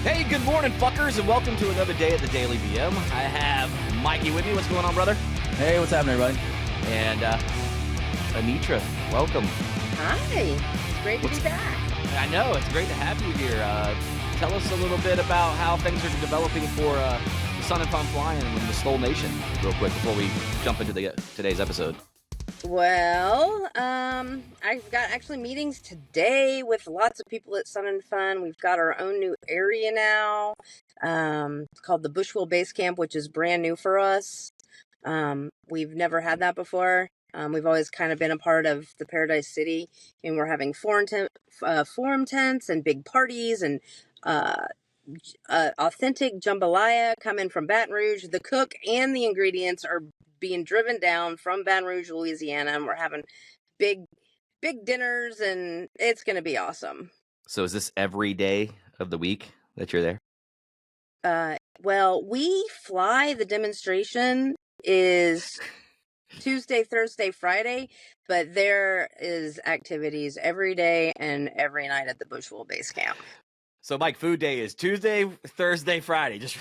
Hey, good morning, fuckers, and welcome to another day at the Daily BM. I have Mikey with me. What's going on, brother? Hey, what's happening, everybody? And Anitra, welcome. Hi. It's great to be back. I know, it's great to have you here. Tell us a little bit about how things are developing for Sun and Fun Flying and the Stoll Nation, real quick, before we jump into today's episode. Well, I've got actually meetings today with lots of people at Sun and Fun. We've got our own new area now, called the Bushville Base Camp, which is brand new for us. We've never had that before. We've always kind of been a part of the Paradise City, and we're having forum tents and big parties and authentic jambalaya coming from Baton Rouge. The cook and the ingredients are being driven down from Baton Rouge, Louisiana, and we're having big dinners, and it's going to be awesome. So is this every day of the week that you're there? Well, we fly. The demonstration is Tuesday, Thursday, Friday, but there is activities every day and every night at the Bushville Base Camp. So, Mike, food day is Tuesday, Thursday, Friday. Just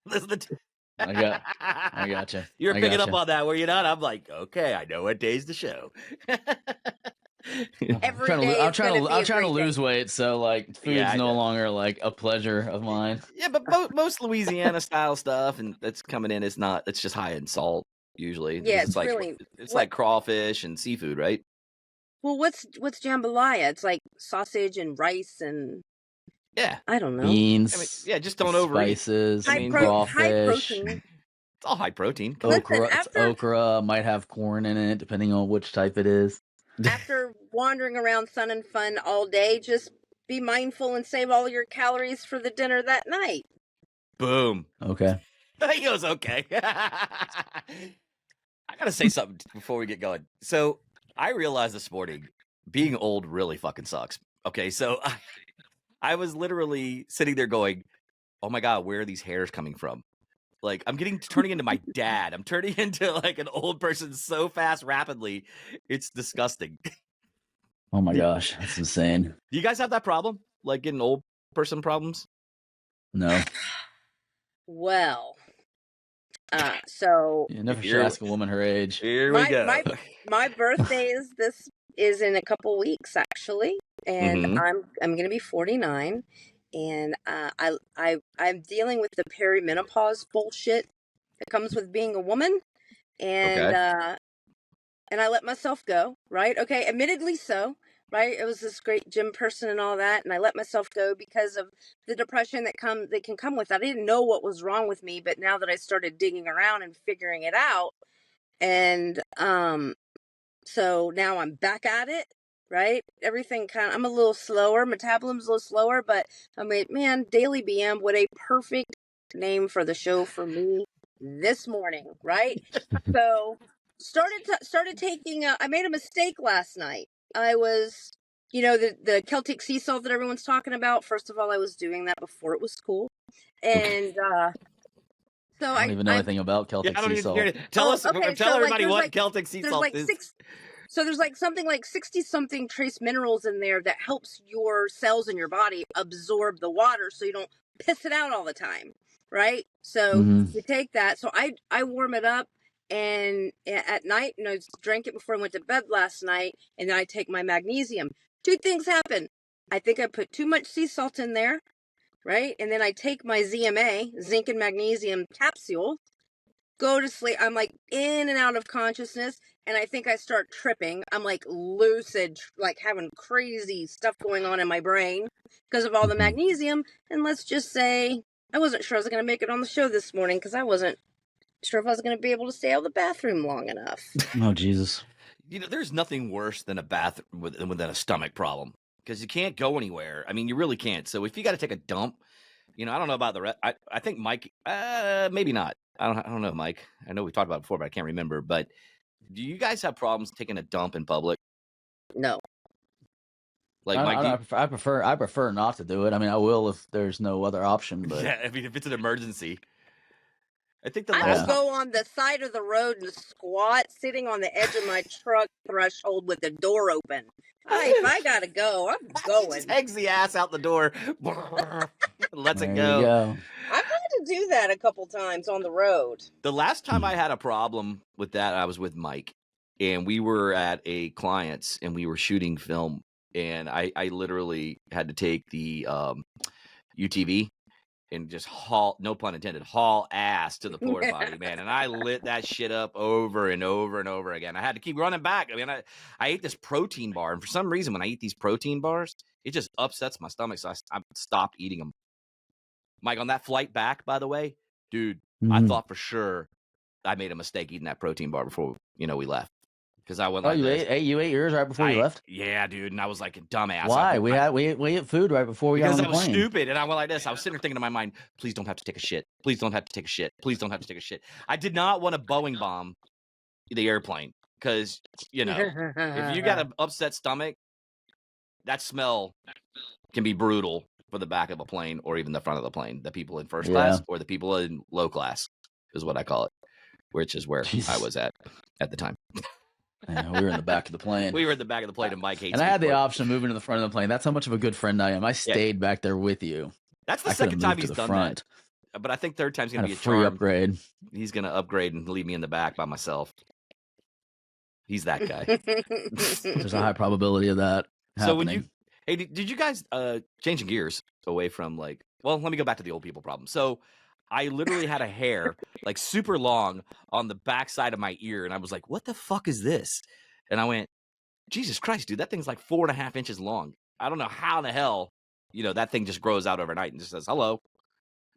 listen to I gotcha. You were picking up on that, were you not? I'm like, okay, I know what day's the show. I'm trying to lose weight, so like food's no longer like a pleasure of mine. Yeah, but most Louisiana style stuff and that's coming in is not. It's just high in salt usually. Yeah, it's like crawfish and seafood, right? Well, what's jambalaya? It's like sausage and rice and I don't know, beans. I mean, just don't overeat spices. High crawfish. protein. It's all high protein. Okra might have corn in it, depending on which type it is. After wandering around Sun and Fun all day, just be mindful and save all your calories for the dinner that night. Boom. Okay. He goes, okay. I gotta say something before we get going. So I realized this morning, being old really fucking sucks. Okay, so I was literally sitting there going, oh my God, where are these hairs coming from? Like, I'm turning into my dad. I'm turning into like an old person so fast, rapidly. It's disgusting. Oh my gosh, that's insane. Do you guys have that problem? Like getting old person problems? No. Well, so you never should ask a woman her age. Here we go. My birthday is in a couple weeks actually, and I'm gonna be 49. And I'm dealing with the perimenopause bullshit that comes with being a woman, and I let myself go, right? Okay, admittedly so, right? It was this great gym person and all that, and I let myself go because of the depression that can come with that. I didn't know what was wrong with me, but now that I started digging around and figuring it out, and so now I'm back at it. Right? Everything I'm a little slower, metabolism's a little slower, but I mean, man, Daily BM, what a perfect name for the show for me this morning, right? So started taking, I made a mistake last night. I was, the Celtic sea salt that everyone's talking about. First of all, I was doing that before it was cool. And, so I don't even know anything about Celtic sea salt. Tell everybody what Celtic sea salt is. So there's like something like 60-something trace minerals in there that helps your cells in your body absorb the water so you don't piss it out all the time, right? So you take that. So I warm it up and at night, I drank it before I went to bed last night, and then I take my magnesium. Two things happen. I think I put too much sea salt in there, right? And then I take my ZMA, zinc and magnesium capsule, go to sleep. I'm like in and out of consciousness, and I think I start tripping. I'm like lucid, like having crazy stuff going on in my brain because of all the magnesium. And let's just say I wasn't sure I was going to make it on the show this morning because I wasn't sure if I was going to be able to stay out of the bathroom long enough. Oh, Jesus. There's nothing worse than than a stomach problem because you can't go anywhere. I mean, you really can't. So if you got to take a dump, I don't know about the rest. I think Mike, maybe not. I don't know, Mike. I know we talked about it before, but I can't remember. But do you guys have problems taking a dump in public? No. Like Mike, I prefer not to do it. I mean, I will if there's no other option. But yeah, I mean, if it's an emergency. I think the I last will time. go on the side of the road and squat, sitting on the edge of my truck threshold with the door open. If I gotta go, I'm She going. just hangs the ass out the door, lets it There go. you go. I've had to do that a couple times on the road. The last time I had a problem with that, I was with Mike, and we were at a client's, and we were shooting film, and I literally had to take the UTV and just haul, no pun intended, haul ass to the porta potty, man. And I lit that shit up over and over and over again. I had to keep running back. I mean, I ate this protein bar, and for some reason, when I eat these protein bars, it just upsets my stomach, so I stopped eating them. Mike, on that flight back, by the way, dude, I thought for sure I made a mistake eating that protein bar before we left, because I went like this. You ate yours right before you left? Yeah, dude, and I was like a dumbass. Why? We ate food right before we got on the plane. Because I was stupid, and I went like this. I was sitting there thinking in my mind, please don't have to take a shit. Please don't have to take a shit. Please don't have to take a shit. I did not want to Boeing bomb the airplane, because if you got an upset stomach, that smell can be brutal for the back of a plane or even the front of the plane. The people in first class or the people in low class is what I call it, which is where I was at the time. Yeah, we were in the back of the plane. We were in the back of the plane, and Mike hates. And I had the option of moving to the front of the plane. That's how much of a good friend I am. I stayed back there with you. That's the second time he's done that. But I think third time's gonna be a free upgrade. He's gonna upgrade and leave me in the back by myself. He's that guy. There's a high probability of that happening. So did you guys changing gears away from let me go back to the old people problem. So I literally had a hair like super long on the back side of my ear, and I was like, what the fuck is this? And I went, Jesus Christ, dude, that thing's like 4.5 inches long. I don't know how in the hell, that thing just grows out overnight and just says hello,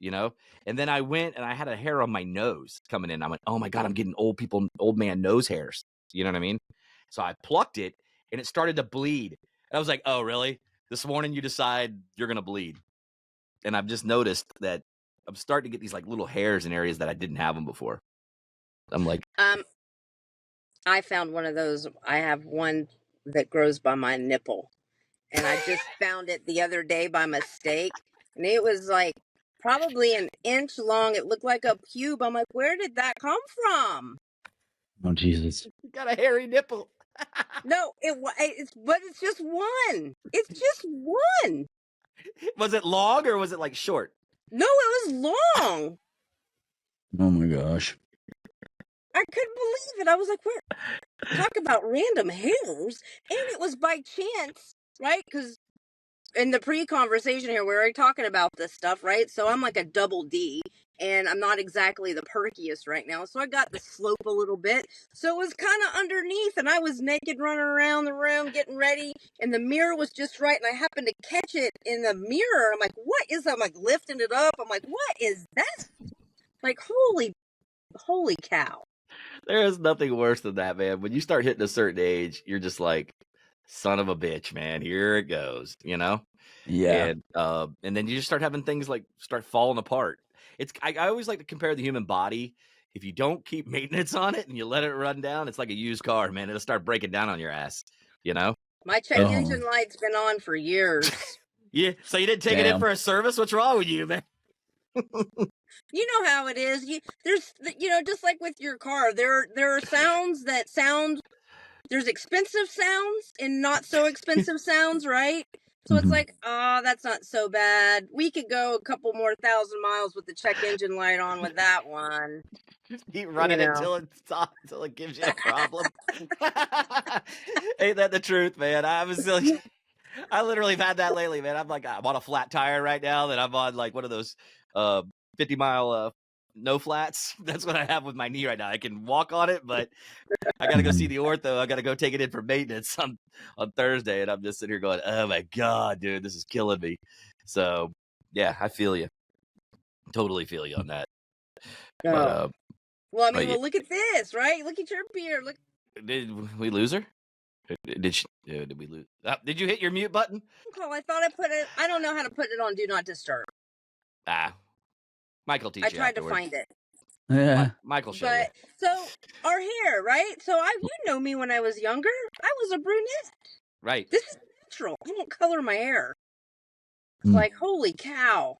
And then I went and I had a hair on my nose coming in. I went, oh my God, I'm getting old man nose hairs. You know what I mean? So I plucked it and it started to bleed. And I was like, oh, really? This morning you decide you're going to bleed. And I've just noticed that I'm starting to get these like little hairs in areas that I didn't have them before. I'm like, I found one of those. I have one that grows by my nipple, and I just found it the other day by mistake, and it was like probably an inch long. It looked like a pube. I'm like, where did that come from? Oh, Jesus. You got a hairy nipple. No, but it's just one. It's just one. Was it long or was it like short? No, it was long. Oh my gosh. I couldn't believe it. I was like, where? Talk about random hairs. And it was by chance, right? Because in the pre-conversation here, we were already talking about this stuff, right? So I'm like a double D, and I'm not exactly the perkiest right now. So I got the slope a little bit. So it was kind of underneath, and I was naked running around the room getting ready, and the mirror was just right, and I happened to catch it in the mirror. I'm like, what is that? I'm like lifting it up. I'm like, what is that? Like, holy cow. There is nothing worse than that, man. When you start hitting a certain age, you're just like, son of a bitch, man. Here it goes, Yeah. And then you just start having things like start falling apart. I always like to compare the human body. If you don't keep maintenance on it and you let it run down, it's like a used car, man. It'll start breaking down on your ass, My check engine light's been on for years. Yeah. So you didn't take it in for a service? What's wrong with you, man? You know how it is. There's just like with your car, there are sounds that sound. There's expensive sounds and not so expensive sounds, right? So it's like, that's not so bad. We could go a couple more 1,000 miles with the check engine light on with that one. Just keep running it until it gives you a problem. Ain't that the truth, man? I literally have had that lately, man. I'm on a flat tire right now. That I'm on like one of those 50-mile no flats. That's what I have with my knee right now. I can walk on it, but I got to go see the ortho. I got to go take it in for maintenance on Thursday. And I'm just sitting here going, oh my God, dude, this is killing me. So yeah, I feel you. Totally feel you on that. Well, I mean, look at this, right? Look at your beard. Look. Did we lose her? Did we lose? Did you hit your mute button? I thought I put it. I don't know how to put it on Do Not Disturb. Michael teach I you tried afterwards. to find it. Yeah. Michael showed you. So our hair, right? So you know me when I was younger. I was a brunette. Right. This is natural. I don't color my hair. Like, holy cow.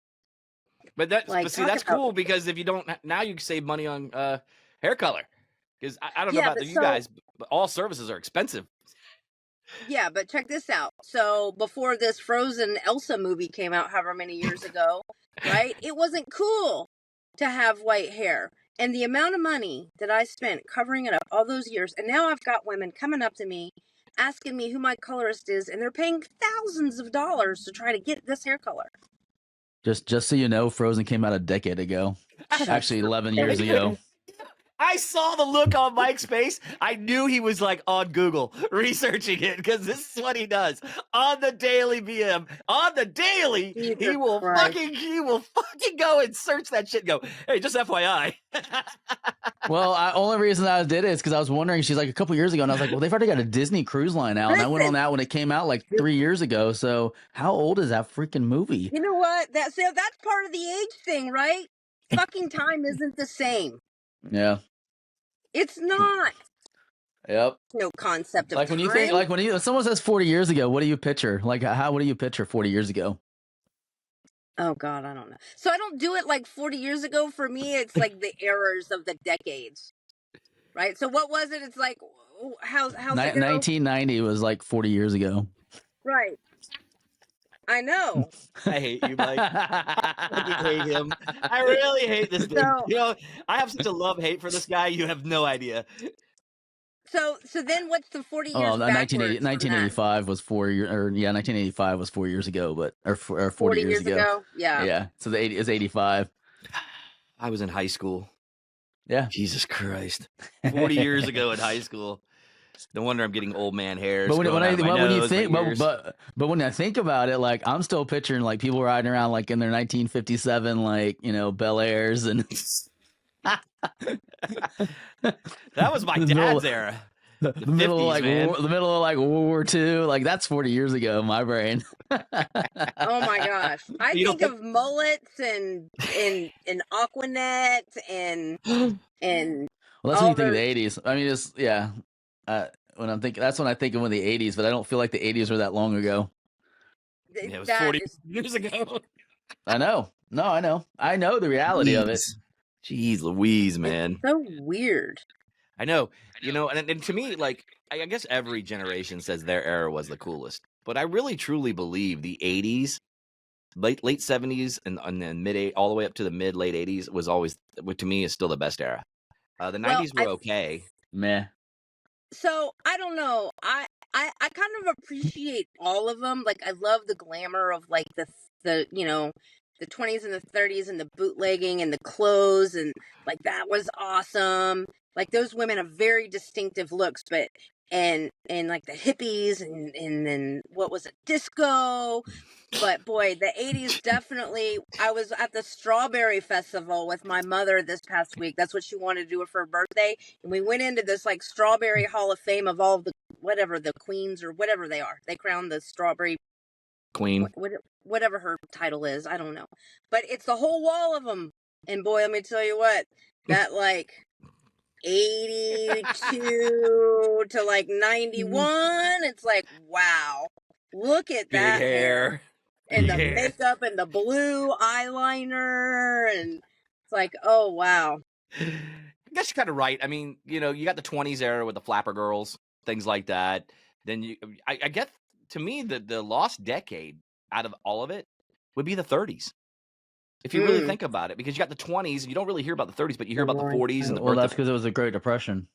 But see, that's cool because if you don't now, you can save money on hair color. Because I don't know about you guys, but all services are expensive. Yeah, but check this out. So before this Frozen Elsa movie came out, however many years ago, right? It wasn't cool to have white hair. And the amount of money that I spent covering it up all those years, and now I've got women coming up to me asking me who my colorist is, and they're paying thousands of dollars to try to get this hair color. Just so you know, Frozen came out a decade ago. Actually, 11 years ago. I saw the look on Mike's face. I knew he was like on Google researching it because this is what he does on the daily. BM on the daily, he will fucking go and search that shit. And go, hey, just FYI. Well, only reason I did it is because I was wondering. She's like a couple years ago, and I was like, well, they've already got a Disney Cruise Line out, and I went on that when it came out like 3 years ago. So how old is that freaking movie? You know what? That's part of the age thing, right? Fucking time isn't the same. Yeah. It's not. Yep. No concept of like when time. you think when someone says 40 years ago, what do you picture? Like what do you picture 40 years ago? Oh God, I don't know. So I don't do it like 40 years ago. For me, it's like the errors of the decades, right? So what was it? It's like how's it go? 1990 was like 40 years ago. Right. I know. I hate you, Mike. I hate him. I really hate this dude. So, I have such a love-hate for this guy. You have no idea. So then what's the 40 years backwards? 1985 was 4 years, or 1985 was 4 years ago, but or 40 years ago. Yeah. Yeah. So the 80 is 85. I was in high school. Yeah. Jesus Christ. 40 years ago in high school. No wonder I'm getting old man hairs. But when you think, but when I think about it, like I'm still picturing like people riding around like in their 1957, like Bel Airs and. That was my dad's era. The middle of like World War II, like that's 40 years ago in my brain. Oh my gosh. I think of mullets and Aquanet and well, that's when you think of the 80s. I mean, it's when I'm thinking, that's when I think of the 80s, but I don't feel like the 80s were that long ago. Yeah, it was 40 years ago. I know. No, I know. I know the reality of it. Jeez Louise, man. It's so weird. I know. And to me, like, I guess every generation says their era was the coolest. But I really, truly believe the 80s, late 70s, and then all the way up to the late 80s was always, to me, is still the best era. The 90s were okay. Meh. So I don't know. I kind of appreciate all of them. Like I love the glamour of like the 20s and the 30s and the bootlegging and the clothes and like that was awesome. Like those women have very distinctive looks, but and like the hippies and then what was it, disco. But boy, the 80s definitely. I was at the Strawberry Festival with my mother this past week. That's what she wanted to do for her birthday. And we went into this like Strawberry Hall of Fame of all of the the queens or whatever they are. They crowned the Strawberry Queen. Whatever her title is. I don't know. But it's the whole wall of them. And boy, let me tell you what, that like 82 to like 91, it's like, wow, look at that big hair. And the makeup and the blue eyeliner, and it's like, oh wow. I guess you're kind of right. I mean, you got the 20s era with the flapper girls, things like that. Then I guess to me the lost decade out of all of it would be the 30s. If you really think about it, because you got the 20s, and you don't really hear about the 30s, but you hear about the 40s and the. Well, that's because it was the Great Depression.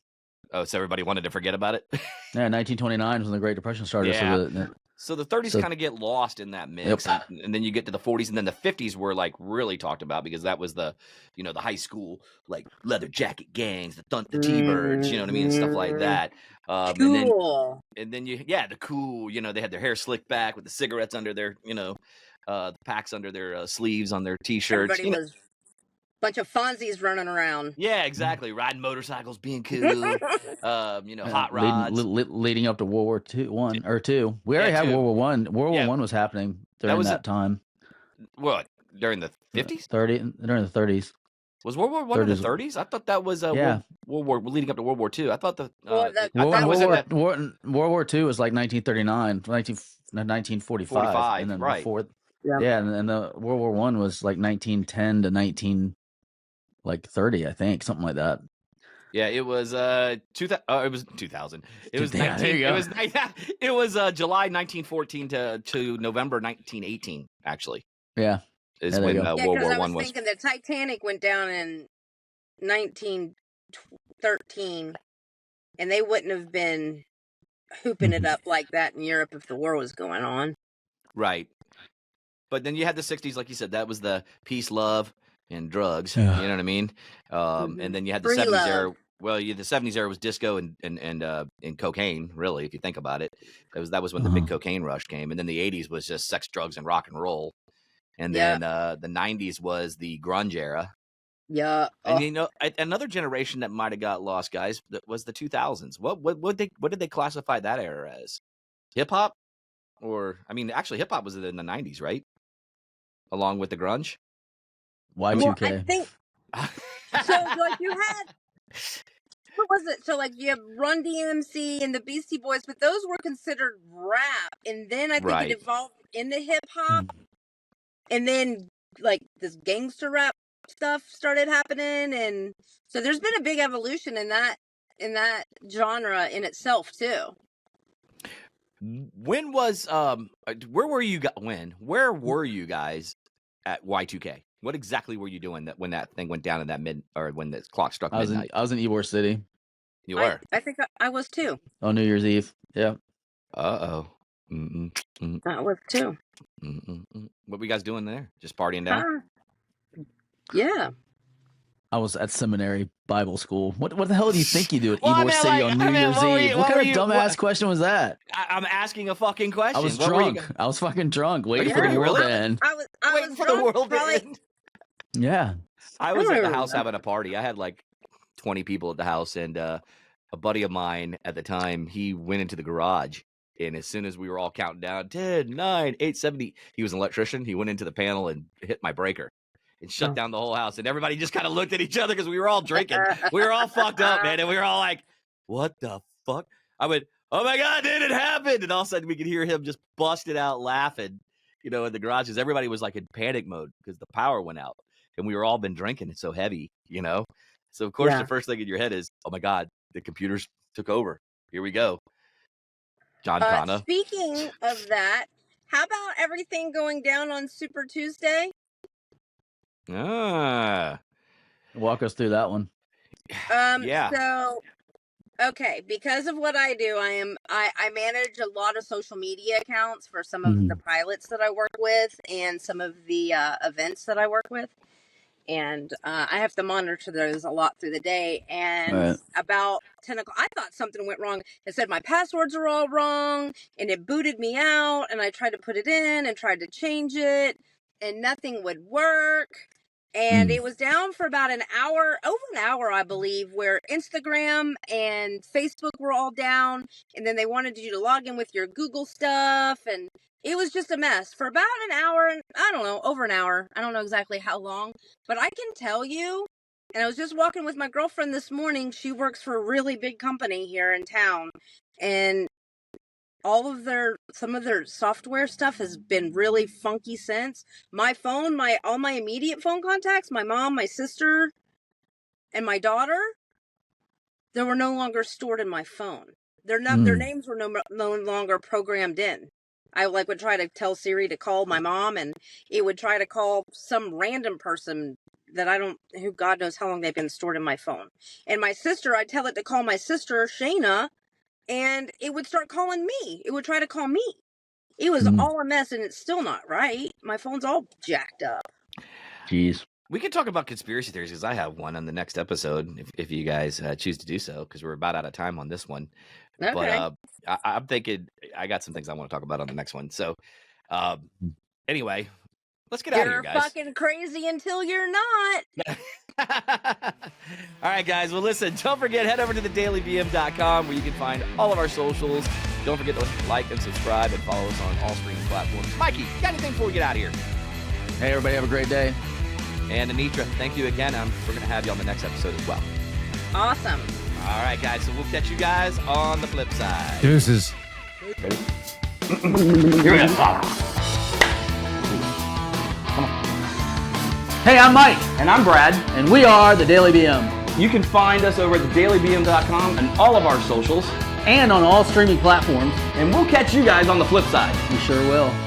Oh, so everybody wanted to forget about it. Yeah, 1929 was when the Great Depression started. Yeah. So the 30s kind of get lost in that mix, and then you get to the 40s, and then the 50s were like really talked about because that was the, the high school like leather jacket gangs, the T-Birds, you know what I mean, and stuff like that. Cool. And then the cool, they had their hair slicked back with the cigarettes under their, the packs under their sleeves on their T-shirts. Everybody was a bunch of Fonzies running around. Yeah, exactly. Riding motorcycles, being cool. Hot rods. Leading up to World War II, or two. We already had World War One. World War One was happening during that time. What, during the 50s? During the 30s. Was World War One in the 30s? I thought that was World War leading up to World War II. I thought World War II was like 1939, 1945, and then right. before. Yeah, and the World War I was like 1910 to 1930, I think, something like that. Yeah, it was it was 2000. It was Yeah, there 19. you It go. was it was July 1914 to November 1918. Actually, Yeah, is there you when go. Yeah, World because War I was One was. thinking the Titanic went down in 1913, and they wouldn't have been hooping it up like that in Europe if the war was going on. Right. But then you had the 60s, like you said, that was the peace, love, and drugs. Yeah. You know what I mean? And then you had the Free 70s love. era. Well, the 70s era was disco and cocaine, really, if you think about it. That was when the big cocaine rush came. And then the 80s was just sex, drugs, and rock and roll. And then the 90s was the grunge era. Yeah. And another generation that might have got lost, guys, that was the 2000s. What did they classify that era as? Hip hop? Or I mean, actually, hip hop was in the 90s, right? Along with the grunge. Y2K. Well, I think so. Like you had, what was it? So like you have Run DMC and the Beastie Boys, but those were considered rap, and then I think it evolved into hip hop, and then like this gangster rap stuff started happening, and so there's been a big evolution in that genre in itself too. When was where were you guys at Y2K? What exactly were you doing when that thing went down in that when the clock struck midnight? I was in Ybor City. You were? I think I was too. On New Year's Eve. Yeah. I was too. What were you guys doing there? Just partying down? Yeah. I was at seminary Bible school. What the hell do you think you do at Ybor City on New Year's Eve? What kind of dumbass question was that? I'm asking a fucking question. I was drunk. I was fucking drunk, waiting for the world to end. I was waiting for the world to end. Yeah. I was at the house having a party. I had like 20 people at the house, and a buddy of mine at the time, he went into the garage, and as soon as we were all counting down, 10, 9, 8, 7, he was an electrician. He went into the panel and hit my breaker and shut down the whole house, and everybody just kind of looked at each other because we were all drinking. We were all fucked up, man, and we were all like, what the fuck? I went, oh my God, dude, it happened. And all of a sudden we could hear him just busted out laughing, in the garage, because everybody was like in panic mode because the power went out. And we were all been drinking. It's so heavy, So, of course, the first thing in your head is, oh, my God, the computers took over. Here we go. John Connor. Speaking of that, how about everything going down on Super Tuesday? Walk us through that one. Yeah. So, okay, because of what I do, I manage a lot of social media accounts for some of the pilots that I work with and some of the events that I work with. And I have to monitor those a lot through the day. And about 10 o'clock, I thought something went wrong. It said my passwords are all wrong, and it booted me out. And I tried to put it in and tried to change it, and nothing would work. And it was down for about over an hour, I believe, where Instagram and Facebook were all down. And then they wanted you to log in with your Google stuff. And it was just a mess for about an hour. And I don't know, over an hour. I don't know exactly how long. But I can tell you, and I was just walking with my girlfriend this morning. She works for a really big company here in town. And some of their software stuff has been really funky since. My phone, all my immediate phone contacts, my mom, my sister, and my daughter, they were no longer stored in my phone. Their names were no longer programmed in. I would try to tell Siri to call my mom, and it would try to call some random person that who God knows how long they've been stored in my phone. And my sister, I'd tell it to call my sister, Shayna, and it would start calling me. It would try to call me. It was all a mess, and it's still not right. My phone's all jacked up. Jeez. We can talk about conspiracy theories because I have one on the next episode if you guys choose to do so, because we're about out of time on this one. Okay. But I'm thinking I got some things I want to talk about on the next one. So anyway, let's get out of here, guys. You're fucking crazy until you're not. All right, guys. Well, listen, don't forget, head over to thedailybm.com where you can find all of our socials. Don't forget to like and subscribe and follow us on all streaming platforms. Mikey, you got anything before we get out of here? Hey, everybody, have a great day. And Anitra, thank you again. We're going to have you on the next episode as well. Awesome. All right, guys. So we'll catch you guys on the flip side. Deuces. Ready? Hey, I'm Mike. And I'm Brad. And we are the Daily BM. You can find us over at thedailybm.com and all of our socials. And on all streaming platforms. And we'll catch you guys on the flip side. We sure will.